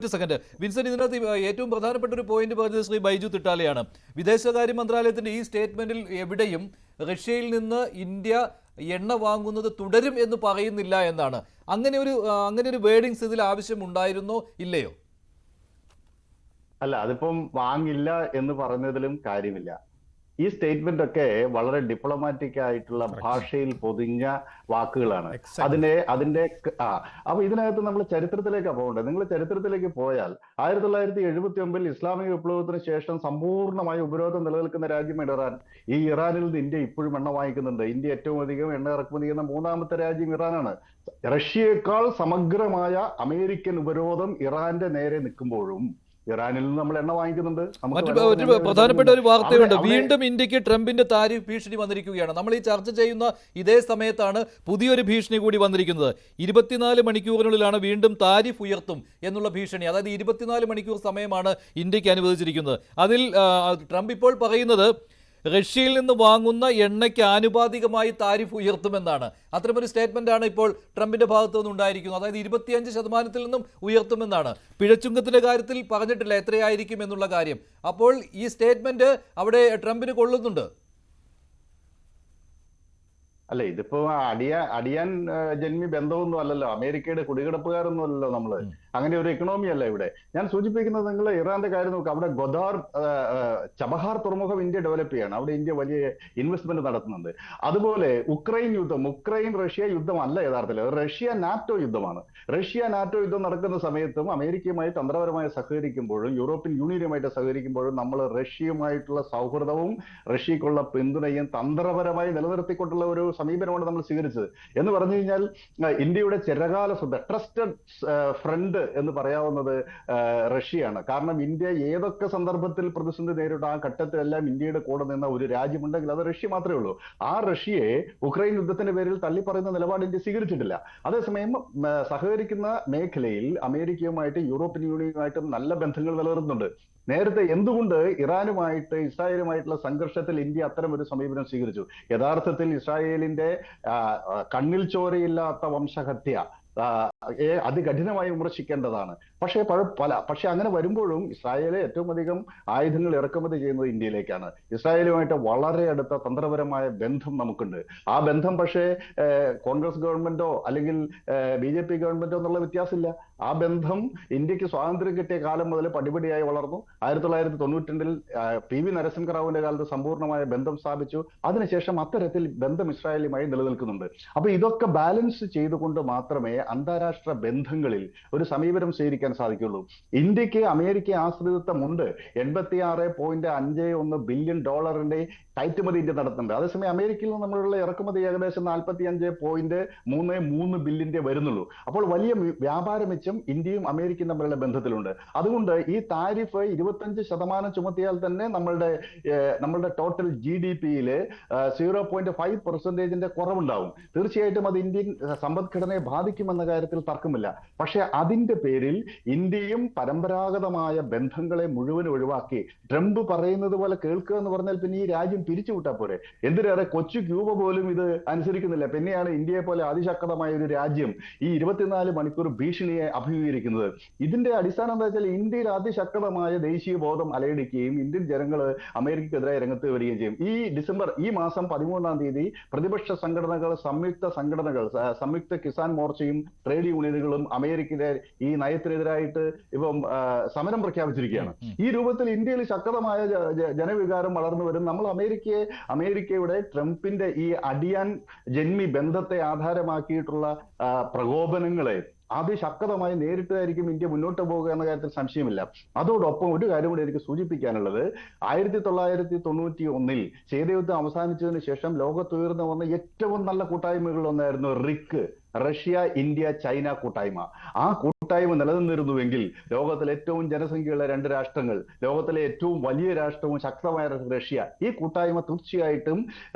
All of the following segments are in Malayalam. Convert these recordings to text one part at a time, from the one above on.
ഒരു സെക്കൻഡ് വിൻസെന്റ്, ഇതിനകത്ത് ഏറ്റവും പ്രധാനപ്പെട്ട ഒരു പോയിന്റ് പറഞ്ഞത് ശ്രീ ബൈജു തിട്ടാലയാണ്. വിദേശകാര്യ മന്ത്രാലയത്തിന്റെ ഈ സ്റ്റേറ്റ്മെന്റിൽ എവിടെയും റഷ്യയിൽ നിന്ന് ഇന്ത്യ എണ്ണ വാങ്ങുന്നത് തുടരും എന്ന് പറയുന്നില്ല എന്നാണ്. അങ്ങനെ ഒരു വേർഡിങ്സ് ഇതിൽ ആവശ്യമുണ്ടായിരുന്നോ ഇല്ലയോ? അല്ല, അതിപ്പം വാങ്ങില്ല എന്ന് പറഞ്ഞതിലും കാര്യമില്ല. ഈ സ്റ്റേറ്റ്മെന്റ് ഒക്കെ വളരെ ഡിപ്ലോമാറ്റിക് ആയിട്ടുള്ള ഭാഷയിൽ പൊതിഞ്ഞ വാക്കുകളാണ്. അപ്പൊ ഇതിനകത്ത് നമ്മൾ ചരിത്രത്തിലേക്കാണ് പോകേണ്ടത്. നിങ്ങൾ ചരിത്രത്തിലേക്ക് പോയാൽ 1979 ഇസ്ലാമിക വിപ്ലവത്തിന് ശേഷം സമ്പൂർണ്ണമായ ഉപരോധം നിലനിൽക്കുന്ന രാജ്യമാണ് ഇറാൻ. ഈ ഇറാനിൽ നിന്ന് ഇന്ത്യ ഇപ്പോഴും എണ്ണ വാങ്ങിക്കുന്നുണ്ട്. ഇന്ത്യ ഏറ്റവും അധികം എണ്ണ ഇറക്കുമതി ചെയ്യുന്ന മൂന്നാമത്തെ രാജ്യം ഇറാനാണ്. റഷ്യയേക്കാൾ സമഗ്രമായ അമേരിക്കൻ ഉപരോധം ഇറാന്റെ നേരെ നിൽക്കുമ്പോഴും ഇറാനിൽ നിന്ന് നമ്മൾ എണ്ണ വാങ്ങിക്കുന്നുണ്ട്. മറ്റൊരു പ്രധാനപ്പെട്ട ഒരു വാർത്തയുണ്ട്. വീണ്ടും ഇന്ത്യക്ക് ട്രംപിന്റെ താരിഫ് ഭീഷണി വന്നിരിക്കുകയാണ്. നമ്മൾ ഈ ചർച്ച ചെയ്യുന്ന ഇതേ സമയത്താണ് പുതിയൊരു ഭീഷണി കൂടി വന്നിരിക്കുന്നത്. 24 മണിക്കൂറിനുള്ളിലാണ് വീണ്ടും താരിഫ് ഉയർത്തും എന്നുള്ള ഭീഷണി. അതായത് 24 മണിക്കൂർ സമയമാണ് ഇന്ത്യക്ക് അനുവദിച്ചിരിക്കുന്നത്. അതിൽ ട്രംപ് ഇപ്പോൾ പറയുന്നത് റഷ്യയിൽ നിന്ന് വാങ്ങുന്ന എണ്ണയ്ക്ക് ആനുപാതികമായി താരിഫ് ഉയർത്തുമെന്നാണ്. അത്തരമൊരു സ്റ്റേറ്റ്മെന്റ് ആണ് ഇപ്പോൾ ട്രംപിന്റെ ഭാഗത്തു നിന്നുണ്ടായിരിക്കുന്നത്. അതായത് 25% നിന്നും ഉയർത്തുമെന്നാണ്. പിഴച്ചുങ്കത്തിന്റെ കാര്യത്തിൽ പറഞ്ഞിട്ടില്ല എത്രയായിരിക്കും എന്നുള്ള കാര്യം. അപ്പോൾ ഈ സ്റ്റേറ്റ്മെന്റ് അവിടെ ട്രംപിന് കൊള്ളുന്നുണ്ട്. അല്ല, ഇതിപ്പോ അടിയാൻ ജന്മി ബന്ധമൊന്നും അല്ലല്ലോ. അമേരിക്കയുടെ കുടികിടപ്പുകാരൊന്നും അല്ലല്ലോ നമ്മള്. അങ്ങനെ ഒരു എക്കണോമി അല്ല ഇവിടെ. ഞാൻ സൂചിപ്പിക്കുന്നത്, നിങ്ങൾ ഇറാന്റെ കാര്യം നോക്കുക. അവിടെ ചബഹാർ തുറമുഖം ഇന്ത്യ ഡെവലപ്പ് ചെയ്യാണ്. അവിടെ ഇന്ത്യ വലിയ ഇൻവെസ്റ്റ്മെന്റ് നടത്തുന്നുണ്ട്. അതുപോലെ ഉക്രൈൻ റഷ്യ യുദ്ധമല്ല യഥാർത്ഥത്തിൽ, റഷ്യ നാറ്റോ യുദ്ധമാണ്. റഷ്യ നാറ്റോ യുദ്ധം നടക്കുന്ന സമയത്തും അമേരിക്കയുമായി തന്ത്രപരമായി സഹകരിക്കുമ്പോഴും യൂറോപ്യൻ യൂണിയനുമായിട്ട് സഹകരിക്കുമ്പോഴും നമ്മൾ റഷ്യയുമായിട്ടുള്ള സൗഹൃദവും റഷ്യക്കുള്ള പിന്തുണയും തന്ത്രപരമായി നിലനിർത്തിക്കൊണ്ടുള്ള ഒരു സമീപനമാണ് നമ്മൾ സ്വീകരിച്ചത്. എന്ന് പറഞ്ഞു കഴിഞ്ഞാൽ ഇന്ത്യയുടെ ചിരകാല ട്രസ്റ്റഡ് ഫ്രണ്ട് എന്ന് പറയാവുന്നത് റഷ്യയാണ്. കാരണം ഇന്ത്യ ഏതൊക്കെ സന്ദർഭത്തിൽ പ്രതിസന്ധി നേരിട്ട ആ ഘട്ടത്തിലെല്ലാം ഇന്ത്യയുടെ കൂടെ നിന്ന ഒരു രാജ്യമുണ്ടെങ്കിൽ അത് റഷ്യ മാത്രമേ ഉള്ളൂ. ആ റഷ്യയെ ഉക്രൈൻ യുദ്ധത്തിന്റെ പേരിൽ തള്ളിപ്പറയുന്ന നിലപാട് ഇന്ത്യ സ്വീകരിച്ചിട്ടില്ല. അതേസമയം സഹകരിക്കുന്ന മേഖലയിൽ അമേരിക്കയുമായിട്ട് യൂറോപ്യൻ യൂണിയനുമായിട്ടും നല്ല ബന്ധങ്ങൾ നിലനിർത്തുന്നുണ്ട്. നേരത്തെ എന്തുകൊണ്ട് ഇസ്രായേലുമായിട്ടുള്ള സംഘർഷത്തിൽ ഇന്ത്യ അത്തരം ഒരു സമീപനം സ്വീകരിച്ചു? യഥാർത്ഥത്തിൽ ഇസ്രായേലിന്റെ കണ്ണിൽ ചോരയില്ലാത്ത വംശഹത്യ അതികഠിനമായി വിമർശിക്കേണ്ടതാണ്. പക്ഷെ അങ്ങനെ വരുമ്പോഴും ഇസ്രായേലെ ഏറ്റവും അധികം ആയുധങ്ങൾ ഇറക്കുമതി ചെയ്യുന്നത് ഇന്ത്യയിലേക്കാണ്. ഇസ്രായേലുമായിട്ട് വളരെ അടുത്ത തന്ത്രപരമായ ബന്ധം നമുക്കുണ്ട്. ആ ബന്ധം പക്ഷേ കോൺഗ്രസ് ഗവൺമെന്റോ അല്ലെങ്കിൽ BJP ഗവൺമെന്റോ എന്നുള്ള വ്യത്യാസമില്ല. ആ ബന്ധം ഇന്ത്യക്ക് സ്വാതന്ത്ര്യം കിട്ടിയ കാലം മുതൽ പടിപടിയായി വളർന്നു. 1992 PV നരസിംഹറാവുവിന്റെ കാലത്ത് സമ്പൂർണ്ണമായ ബന്ധം സ്ഥാപിച്ചു. അതിനുശേഷം അത്തരത്തിൽ ബന്ധം ഇസ്രായേലുമായി നിലനിൽക്കുന്നുണ്ട്. അപ്പൊ ഇതൊക്കെ ബാലൻസ് ചെയ്തുകൊണ്ട് മാത്രമേ അന്താരാഷ്ട്ര ബന്ധങ്ങളിൽ ഒരു സമീപനം സ്വീകരിക്കാൻ സാധിക്കുള്ളൂ. ഇന്ത്യക്ക് അമേരിക്ക ആശ്രിതത്വമുണ്ട്. $86.51 ബില്യൺ കയറ്റുമതി ഇന്ത്യ നടത്തുന്നുണ്ട്. അതേസമയം അമേരിക്കയിൽ നിന്ന് നമ്മളുള്ള ഇറക്കുമതി ഏകദേശം 45.33 ബില്യന്റെ വരുന്നുള്ളൂ. അപ്പോൾ വലിയ വ്യാപാര മെച്ചം ഇന്ത്യയും അമേരിക്കയും തമ്മിലുള്ള ബന്ധത്തിലുണ്ട്. അതുകൊണ്ട് ഈ താരിഫ് 25% ചുമത്തിയാൽ തന്നെ നമ്മളുടെ ടോട്ടൽ GDP-യിൽ 0.5% കുറവുണ്ടാവും. തീർച്ചയായിട്ടും അത് ഇന്ത്യൻ സമ്പദ്ഘടനയെ ബാധിക്കുമെന്ന കാര്യത്തിൽ തർക്കമില്ല. പക്ഷെ അതിന്റെ പേരിൽ ഇന്ത്യയും പരമ്പരാഗതമായ ബന്ധങ്ങളെ മുഴുവൻ ഒഴിവാക്കി ട്രംപ് പറയുന്നത് പോലെ കേൾക്കുക എന്ന് പറഞ്ഞാൽ പിന്നെ ഈ രാജ്യം പിരിച്ചുവിട്ടാ പോരെ. എന്തിനേറെ കൊച്ചു ക്യൂബ പോലും ഇത് അനുസരിക്കുന്നില്ല. പിന്നെയാണ് ഇന്ത്യയെ പോലെ അതിശക്തമായ ഒരു രാജ്യം ഈ 24 മണിക്കൂർ ഭീഷണിയെ അഭിമുഖീകരിക്കുന്നത്. ഇതിന്റെ അടിസ്ഥാനം എന്താ വെച്ചാൽ ഇന്ത്യയിൽ അതിശക്തമായ ദേശീയ ബോധം അലയടിക്കുകയും ഇന്ത്യൻ ജനങ്ങൾ അമേരിക്കക്കെതിരായി രംഗത്ത് വരികയും ചെയ്യും. ഈ മാസം 13-ാം തീയതി പ്രതിപക്ഷ സംഘടനകൾ, സംയുക്ത കിസാൻ മോർച്ചയും ട്രേഡ് യൂണിയനുകളും അമേരിക്കയുടെ ഈ നയത്തിനെതിരായിട്ട് ഇപ്പം സമരം പ്രഖ്യാപിച്ചിരിക്കുകയാണ്. ഈ രൂപത്തിൽ ഇന്ത്യയിൽ ശക്തമായ ജനവികാരം വളർന്നു വരും. നമ്മൾ അമേരിക്കയുടെ ട്രംപിന്റെ ഈ അടിയാൻ ജന്മി ബന്ധത്തെ ആധാരമാക്കിയിട്ടുള്ള പ്രകോപനങ്ങളെ അതിശക്തമായി നേരിട്ടായിരിക്കും ഇന്ത്യ മുന്നോട്ട് പോകുക എന്ന കാര്യത്തിൽ സംശയമില്ല. അതോടൊപ്പം ഒരു കാര്യം കൂടി എനിക്ക് സൂചിപ്പിക്കാനുള്ളത്, 1991 ശീതയുദ്ധം അവസാനിച്ചതിന് ശേഷം ലോകത്തുയർന്നു വന്ന ഏറ്റവും നല്ല കൂട്ടായ്മകളിലൊന്നായിരുന്നു റഷ്യ ഇന്ത്യ ചൈന കൂട്ടായ്മ. ആ കൂട്ടായ്മ നിലനിന്നിരുന്നുവെങ്കിൽ ലോകത്തിലെ ഏറ്റവും ജനസംഖ്യയുള്ള 2 രാഷ്ട്രങ്ങൾ, ലോകത്തിലെ ഏറ്റവും വലിയ രാഷ്ട്രവും ശക്തമായ റഷ്യ, ഈ കൂട്ടായ്മ തീർച്ചയായിട്ടും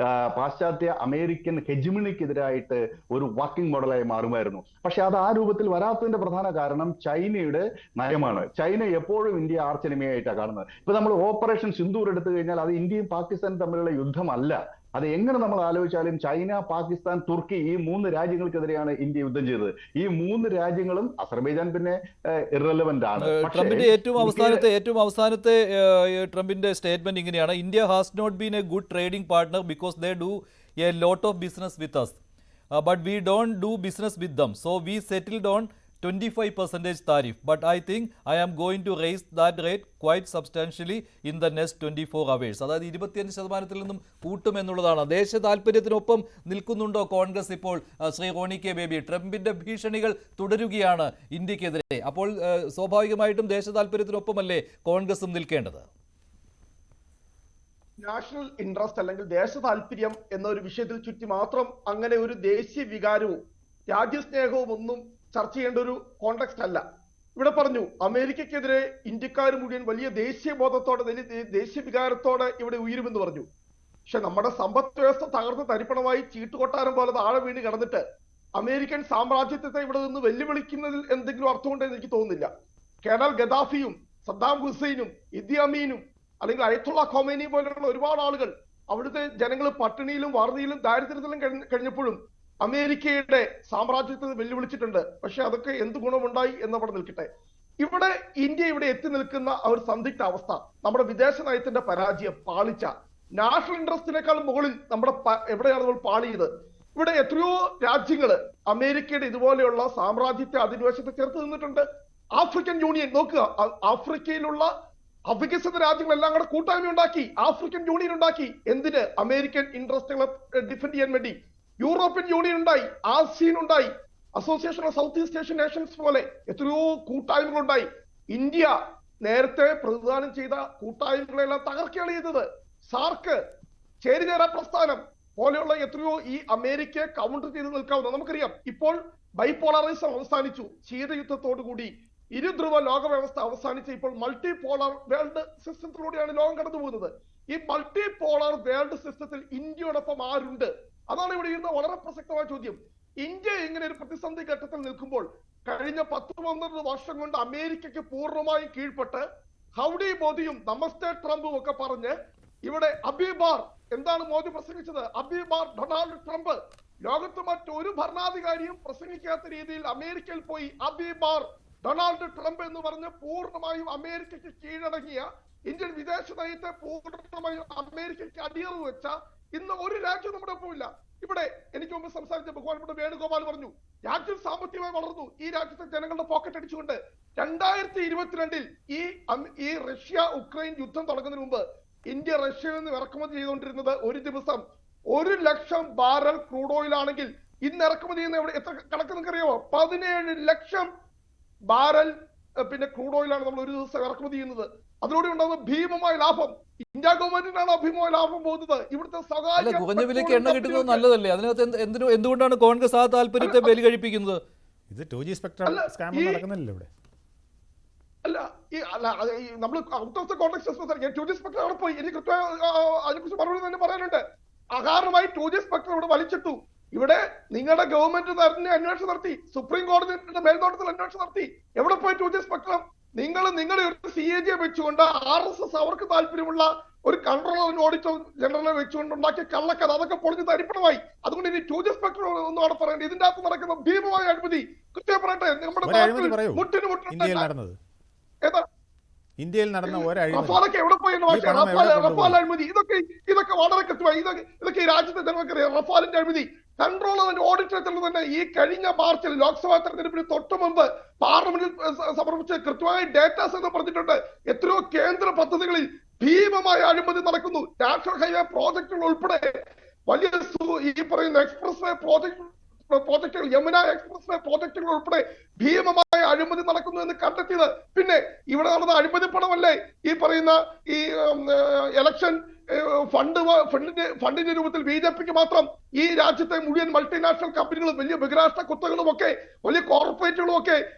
പാശ്ചാത്യ അമേരിക്കൻ ഹെജിമണിക്കെതിരായിട്ട് ഒരു വർക്കിംഗ് മോഡലായി മാറുമായിരുന്നു. പക്ഷെ അത് ആ രൂപത്തിൽ വരാത്തതിന്റെ പ്രധാന കാരണം ചൈനയുടെ നയമാണ്. ചൈന എപ്പോഴും ഇന്ത്യ ആർച്ചെനിമയായിട്ടാണ് കാണുന്നത്. ഇപ്പൊ നമ്മൾ ഓപ്പറേഷൻ സിന്ദൂർ എടുത്തു കഴിഞ്ഞാൽ അത് ഇന്ത്യയും പാകിസ്ഥാനും തമ്മിലുള്ള യുദ്ധമല്ല. അത് എങ്ങനെ നമ്മൾ ആലോചിച്ചാലും ചൈന, പാകിസ്ഥാൻ, തുർക്കി ഈ 3 രാജ്യങ്ങൾക്കെതിരെയാണ് ഇന്ത്യ യുദ്ധം ചെയ്തത്. ഈ 3 രാജ്യങ്ങളും, അസർബൈജാൻ പിന്നെ ഇറലവന്റ് ആണ്. ട്രംപിന്റെ ഏറ്റവും അവസാനത്തെ ട്രംപിന്റെ സ്റ്റേറ്റ്മെന്റ് ഇങ്ങനെയാണ്: India has not been a good trading partner because they do a lot of business with us, but we don't do business with them, so we settled on 25% tariff, but I think I am going to raise that rate quite substantially in the next 24 hours. അതായത് 25% നിന്നും കൂട്ടുമെന്നുള്ളതാണ്. ദേശ താല്പര്യത്തിനൊപ്പം നിൽക്കുന്നുണ്ടോ കോൺഗ്രസ് ഇപ്പോൾ? ശ്രീ റോണി കെ ബേബി, ട്രംപിന്റെ ഭീഷണികൾ തുടരുകയാണ് ഇന്ത്യക്കെതിരെ. അപ്പോൾ സ്വാഭാവികമായിട്ടും ദേശ താല്പര്യത്തിനൊപ്പമല്ലേ കോൺഗ്രസും നിൽക്കേണ്ടത്? നാഷണൽ ഇൻട്രസ്റ്റ് അല്ലെങ്കിൽ ദേശ താല്പര്യം എന്ന ഒരു വിഷയത്തിൽ ചുറ്റി മാത്രം അങ്ങനെ ഒരു ദേശീയ വികാരവും രാജ്യസ്നേഹവും ഒന്നും ചർച്ച ചെയ്യേണ്ട ഒരു കോണ്ടെക്സ്റ്റ് അല്ല. ഇവിടെ പറഞ്ഞു അമേരിക്കക്കെതിരെ ഇന്ത്യക്കാർ മുഴുവൻ വലിയ ദേശീയ ബോധത്തോടെ, വലിയ ദേശീയ വികാരത്തോടെ ഇവിടെ ഉയരുമെന്ന് പറഞ്ഞു. പക്ഷെ നമ്മുടെ സമ്പദ് വ്യവസ്ഥ തകർന്ന് തരിപ്പണമായി ചീട്ടുകൊട്ടാരം പോലെ താഴെ വീണ് കിടന്നിട്ട് അമേരിക്കൻ സാമ്രാജ്യത്തെ ഇവിടെ നിന്ന് വെല്ലുവിളിക്കുന്നതിൽ എന്തെങ്കിലും അർത്ഥമുണ്ടെന്ന് എനിക്ക് തോന്നുന്നില്ല. കേണൽ ഗദാഫിയും സദ്ദാം ഹുസൈനും ഇദി അമീനും അല്ലെങ്കിൽ അയത്തുള്ള ഖൊമൈനി പോലെയുള്ള ഒരുപാട് ആളുകൾ അവിടുത്തെ ജനങ്ങൾ പട്ടിണിയിലും വറുതിയിലും ദാരിദ്ര്യത്തിലും കഴിഞ്ഞപ്പോഴും അമേരിക്കയുടെ സാമ്രാജ്യത്തെ വെല്ലുവിളിച്ചിട്ടുണ്ട്. പക്ഷെ അതൊക്കെ എന്ത് ഗുണമുണ്ടായി എന്നവിടെ നിൽക്കട്ടെ. ഇവിടെ ഇന്ത്യ ഇവിടെ എത്തി നിൽക്കുന്ന ഒരു സന്ദിഗ്ധ അവസ്ഥ, നമ്മുടെ വിദേശ നയത്തിന്റെ പരാജയം, പാളിച്ച, നാഷണൽ ഇൻട്രസ്റ്റിനേക്കാൾ മുകളിൽ നമ്മുടെ എവിടെയാണ് നമ്മൾ പാളിയത്? ഇവിടെ എത്രയോ രാജ്യങ്ങള് അമേരിക്കയുടെ ഇതുപോലെയുള്ള സാമ്രാജ്യത്തെ അധിനിവേശത്തെ ചേർത്ത് നിന്നിട്ടുണ്ട്. ആഫ്രിക്കൻ യൂണിയൻ നോക്കുക, ആഫ്രിക്കയിലുള്ള അവികസിത രാജ്യങ്ങളെല്ലാം കൂടെ കൂട്ടായ്മ ഉണ്ടാക്കി, ആഫ്രിക്കൻ യൂണിയൻ ഉണ്ടാക്കി. എന്തിന്? അമേരിക്കൻ ഇൻട്രസ്റ്റുകളെ ഡിഫെൻഡ് ചെയ്യാൻ വേണ്ടി. യൂറോപ്യൻ യൂണിയൻ ഉണ്ടായി, ആസിയൻ ഉണ്ടായി, association of south east Asian Nations പോലെ എത്രയോ കൂട്ടായ്മകൾ ഉണ്ടായി. ഇന്ത്യ നേരത്തെ പ്രതിദാനം ചെയ്ത കൂട്ടായ്മകളെല്ലാം തകർക്കുകയാണ് ചെയ്തത്. സാർക്ക്, ചേരിചേരാ പ്രസ്ഥാനം പോലെയുള്ള എത്രയോ ഈ അമേരിക്കയെ കൗണ്ടർ ചെയ്ത് നിൽക്കാവുന്ന, നമുക്കറിയാം ഇപ്പോൾ ബൈപോളറിസം അവസാനിച്ചു. ശീതയുദ്ധത്തോടുകൂടി ഇരുധ്രുവ ലോക വ്യവസ്ഥ അവസാനിച്ച് ഇപ്പോൾ മൾട്ടി പോളർ വേൾഡ് സിസ്റ്റത്തിലൂടെയാണ് ലോകം കടന്നു പോകുന്നത്. ഈ മൾട്ടി പോളർ വേൾഡ് സിസ്റ്റത്തിൽ ഇന്ത്യയോടൊപ്പം ആരുണ്ട്? അതാണ് ഇവിടെ ഇരുന്ന വളരെ പ്രസക്തമായ ചോദ്യം. ഇന്ത്യ ഇങ്ങനെ ഒരു പ്രതിസന്ധി ഘട്ടത്തിൽ നിൽക്കുമ്പോൾ കഴിഞ്ഞ 10-12 വർഷം കൊണ്ട് അമേരിക്കയ്ക്ക് പൂർണ്ണമായും കീഴ്പ്പെട്ട് ഹൗഡി മോദിയും നമസ്തേ ട്രംപും ഒക്കെ പറഞ്ഞ് ഇവിടെ അബിബാർ, എന്താണ് മോദി പ്രസംഗിച്ചത്? അബിബാർ ഡൊണാൾഡ് ട്രംപ്. ലോകത്ത് മറ്റൊരു ഭരണാധികാരിയും പ്രസംഗിക്കാത്ത രീതിയിൽ അമേരിക്കയിൽ പോയി അബിബാർ ഡൊണാൾഡ് ട്രംപ് എന്ന് പറഞ്ഞ് പൂർണ്ണമായും അമേരിക്കയ്ക്ക് കീഴടങ്ങിയ, ഇന്ത്യൻ വിദേശ നയത്തെ പൂർണ്ണമായും അമേരിക്കയ്ക്ക് അടിയറവ് വെച്ച ഇന്ന് ഒരു രാജ്യം നമ്മുടെ ഒപ്പമില്ല. ഇവിടെ എനിക്ക് മുമ്പ് സംസാരിച്ച ബഹുമാനപ്പെട്ട വേണുഗോപാൽ പറഞ്ഞു രാജ്യം സാമ്പത്തികമായി വളർന്നു. ഈ രാജ്യത്തെ ജനങ്ങളുടെ പോക്കറ്റ് അടിച്ചുകൊണ്ട് 2022 ഈ റഷ്യ ഉക്രൈൻ യുദ്ധം തുടങ്ങുന്നതിന് മുമ്പ് ഇന്ത്യ റഷ്യയിൽ നിന്ന് ഇറക്കുമതി ചെയ്തുകൊണ്ടിരുന്നത് ഒരു ദിവസം 1 ലക്ഷം ബാരൽ ക്രൂഡ് ഓയിൽ ആണെങ്കിൽ ഇന്ന് ഇറക്കുമതി ചെയ്യുന്ന എവിടെ എത്ര കണക്ക് നിങ്ങൾക്ക് അറിയാമോ? 17 ലക്ഷം ബാരൽ പിന്നെ ക്രൂഡ് ഓയിലാണ് നമ്മൾ ഒരു ദിവസം ഇറക്കുമതി ചെയ്യുന്നത്. അതിലൂടെ ഉണ്ടാകുന്ന ഭീമമായ ലാഭം ഇന്ത്യ ഗവൺമെന്റിനാണ് ഭീമമായ ലാഭം പോകുന്നത്. ഇവിടുത്തെ സ്വകാര്യ കുറഞ്ഞ വിലയ്ക്ക് എണ്ണ കിട്ടുന്നത് നല്ലതല്ലേ? അതിനകത്ത് എന്തുകൊണ്ടാണ് കോൺഗ്രസ് ആ താല്പര്യത്തെ ബലി കഴിപ്പിക്കുന്നത്? ഇത് 2G സ്പെക്ട്രം സ്കാം നടക്കുന്നില്ലല്ലോ ഇവിടെ. നമ്മൾ out of the context 2G spectrum അവിടെ പോയി. എനിക്ക് കൃത്യമായി അതിനെക്കുറിച്ച് മറുപടി തന്നെ പറയാനുണ്ട്. അകാരണമായി 2G സ്പെക്ട്രം ഇവിടെ വലിച്ചിട്ടു. ഇവിടെ നിങ്ങളുടെ ഗവൺമെന്റ് തന്നെ അന്വേഷണം നടത്തി, സുപ്രീം കോടതിയുടെ മേൽനോട്ടത്തിൽ അന്വേഷണം നടത്തി. എവിടെ പോയി 2G സ്പെക്ട്രം? നിങ്ങളുടെ ഒരു CAG വെച്ചുകൊണ്ട് RSS അവർക്ക് താല്പര്യമുള്ള ഒരു കൺട്രോളർ ഓഡിറ്റർ ജനറലെ വെച്ചുകൊണ്ട് ഉണ്ടാക്കിയ കള്ളക്കഥ, അതൊക്കെ പൊളിഞ്ഞ് തരിപ്പണമായി. അതുകൊണ്ട് ഇനി 2G സ്പെക്ട്രം ഒന്നും അവിടെ പറയേണ്ടത്. ഇതിന്റെ അകത്ത് നടക്കുന്ന ഭീമമായ അഴിമതി കൃത്യം പറയട്ടെ. നമ്മുടെ ഇന്ത്യയിൽ നടന്ന റഫാലൊക്കെ എവിടെ പോയി? റഫാൽ അഴിമതി, ഇതൊക്കെ വളരെ കൃത്യമായി. ഇതൊക്കെ ഈ രാജ്യത്തെ ജനങ്ങൾക്കറിയാം. റഫാലിന്റെ അഴിമതി കൺട്രോളർ ഓഡിറ്റർ തന്നെ ഈ കഴിഞ്ഞ മാർച്ചിൽ ലോക്സഭാ തെരഞ്ഞെടുപ്പിന് തൊട്ടു മുമ്പ് പാർലമെന്റിൽ സമർപ്പിച്ച കൃത്യമായ ഡേറ്റാസ് എന്ന് പറഞ്ഞിട്ടുണ്ട്. എത്രയോ കേന്ദ്ര പദ്ധതികളിൽ ഭീമമായ അഴിമതി നടക്കുന്നു. നാഷണൽ ഹൈവേ പ്രോജക്ടുകൾ ഉൾപ്പെടെ വലിയ ഈ പറയുന്ന എക്സ്പ്രസ് വേ പ്രോജക്ടുകൾ, യമുന എക്സ്പ്രസ് വേ പ്രോജക്ടുകൾ ഉൾപ്പെടെ ഭീമമായ അഴിമതി നടക്കുന്നു എന്ന് കണ്ടെത്തിയത്. പിന്നെ ഇവിടെ നടന്ന അഴിമതി പണമല്ലേ ഈ പറയുന്ന ഈ ഇലക്ഷൻ ഫണ്ടിന്റെ രൂപത്തിൽ BJPക്ക് മാത്രം ഈ രാജ്യത്തെ മുഴുവൻ മൾട്ടിനാഷണൽ കമ്പനികളും വലിയ ബഹിരാഷ്ട്ര കുത്തകളും ഒക്കെ വലിയ കോർപ്പറേറ്റുകളും ഒക്കെ